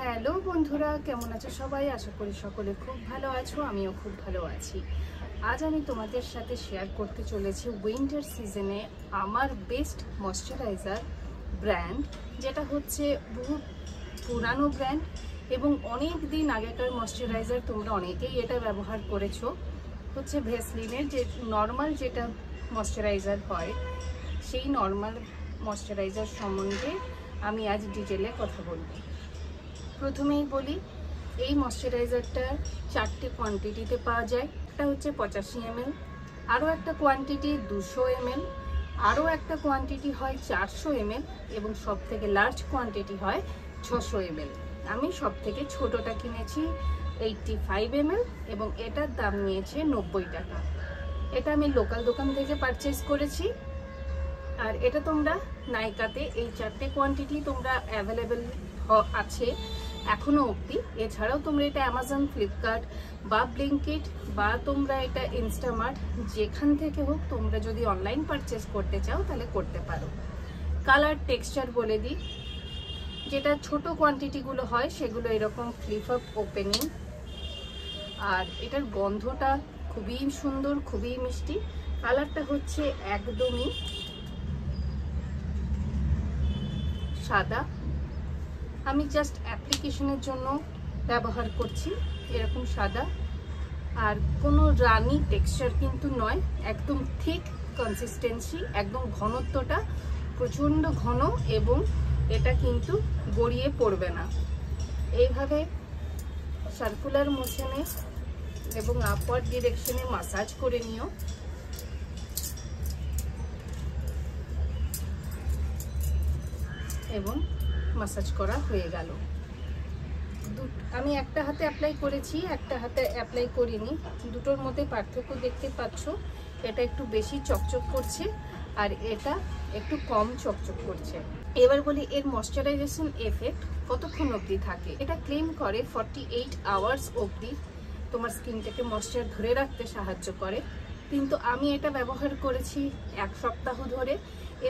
Hello বন্ধুরা, কেমন আছো সবাই? আশা করি সকলে খুব ভালো আছো, আমিও খুব ভালো আছি। আজ আমি তোমাদের সাথে শেয়ার করতে চলেছি উইন্টার সিজনে আমার বেস্ট ময়শ্চারাইজার ব্র্যান্ড, যেটা হচ্ছে বহু পুরানো ব্র্যান্ড এবং অনেক দিন আগেকার ময়শ্চারাইজার। তোমরা অনেকেই এটা ব্যবহার করেছো। হচ্ছে ভ্যাসলিনের যে নর্মাল যেটা ময়শ্চারাইজার হয়, সেই নর্মাল ময়শ্চারাইজার সম্বন্ধে আমি আজ ডিটেলে কথা বলবো। প্রথমেই বলি, এই ময়শ্চারাইজারটা 4টে কোয়ান্টিটিতে পাওয়া যায়। একটা হচ্ছে 85 ml, আরও একটা কোয়ান্টিটি 200 ml, আরও একটা কোয়ান্টিটি হয় 400 ml এবং সব থেকে লার্জ কোয়ান্টিটি হয় 600 ml। আমি সব থেকে ছোটোটা কিনেছি 85 ml এবং এটার দাম নিয়েছে 90 টাকা। এটা আমি লোকাল দোকান থেকে পারচেস করেছি। আর এটা তোমরা নাইকাতে এই 4টে কোয়ান্টিটি তোমরা অ্যাভেলেবেল আছে এখনো অবধি। এছাড়াও তোমরা এটা অ্যামাজন, ফ্লিপকার্ট বা ব্লিঙ্কিট বা তোমরা এটা ইনস্টামার্ট, যেখান থেকে হোক তোমরা যদি অনলাইন পারচেস করতে চাও তাহলে করতে পারো। কালার, টেক্সচার বলে দিই, যেটা ছোট কোয়ান্টিটিগুলো হয় সেগুলো এরকম ফ্লিপ আপ ওপেনিং। আর এটার গন্ধটা খুবই সুন্দর, খুবই মিষ্টি। কালারটা হচ্ছে একদমই সাদা। আমি জাস্ট অ্যাপ্লিকেশনের জন্য ব্যবহার করছি, এরকম সাদা। আর কোনো রানি টেক্সচার কিন্তু নয়, একদম ঠিক কনসিস্টেন্সি, একদম ঘনত্বটা প্রচণ্ড ঘন এবং এটা কিন্তু গড়িয়ে পড়বে না। এইভাবে সার্কুলার মোশনে এবং আপওয়ার্ড ডিরেকশনে মাসাজ করে নিও। এবং মাসাজ করা হয়ে গেল। আমি একটা হাতে অ্যাপ্লাই করেছি, একটা হাতে অ্যাপ্লাই করিনি। দুটোর মধ্যে পার্থক্য দেখতে পাচ্ছ। এটা একটু বেশি চকচক করছে আর এটা একটু কম চকচক করছে। এবার বলি, এর ময়শ্চারাইজেশন এফেক্ট কতক্ষণ অবধি থাকে। এটা ক্লেম করে 48 আওয়ার্স অবধি তোমার স্কিনটাকে ময়শ্চার ধরে রাখতে সাহায্য করে। কিন্তু আমি এটা ব্যবহার করেছি 1 সপ্তাহ ধরে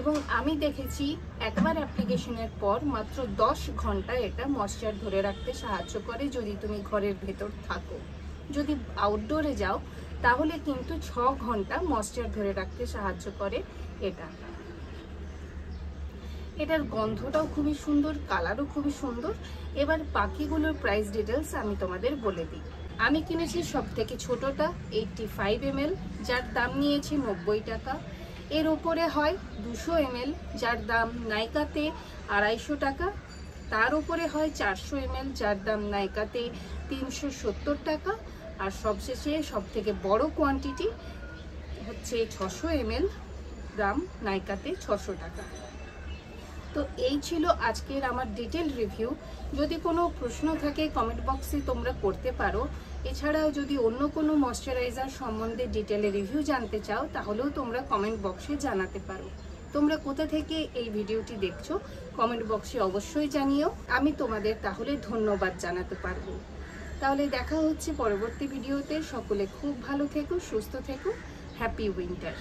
এবং আমি দেখেছি একবার অ্যাপ্লিকেশনের পর মাত্র 10 ঘন্টা এটা ময়শ্চার ধরে রাখতে সাহায্য করে যদি তুমি ঘরের ভেতর থাকো। যদি আউটডোরে যাও তাহলে কিন্তু 6 ঘন্টা ময়শ্চার ধরে রাখতে সাহায্য করে এটা। এটার গন্ধটাও খুবই সুন্দর, কালারও খুবই সুন্দর। এবার বাকিগুলোর প্রাইস ডিটেলস আমি তোমাদের বলে দিই। আমি কিনেছি সব থেকে ছোটটা 85 ml, যার দাম নিয়েছি 90 টাকা। এর ওপরে হয় 200 ml, যার দাম নাইকাতে 250 টাকা। তার উপরে হয় 400 ml, যার দাম নাইকাতে 370 টাকা। আর সবশেষে সব থেকে বড় কোয়ান্টিটি হচ্ছে 600 ml, দাম নাইকাতে 600 টাকা। তো এই ছিল আজকের আমার ডিটেল রিভিউ। যদি কোনো প্রশ্ন থাকে কমেন্ট বক্সে তোমরা করতে পারো। এছাড়াও যদি অন্য কোনো ময়শ্চারাইজার সম্বন্ধে ডিটেলে রিভিউ জানতে চাও তাহলেও তোমরা কমেন্ট বক্সে জানাতে পারো। তোমরা কোথা থেকে এই ভিডিওটি দেখছো কমেন্ট বক্সে অবশ্যই জানিও, আমি তোমাদের তাহলে ধন্যবাদ জানাতে পারবো। তাহলে দেখা হচ্ছে পরবর্তী ভিডিওতে। সকলে খুব ভালো থেকো, সুস্থ থেকো। Happy winter.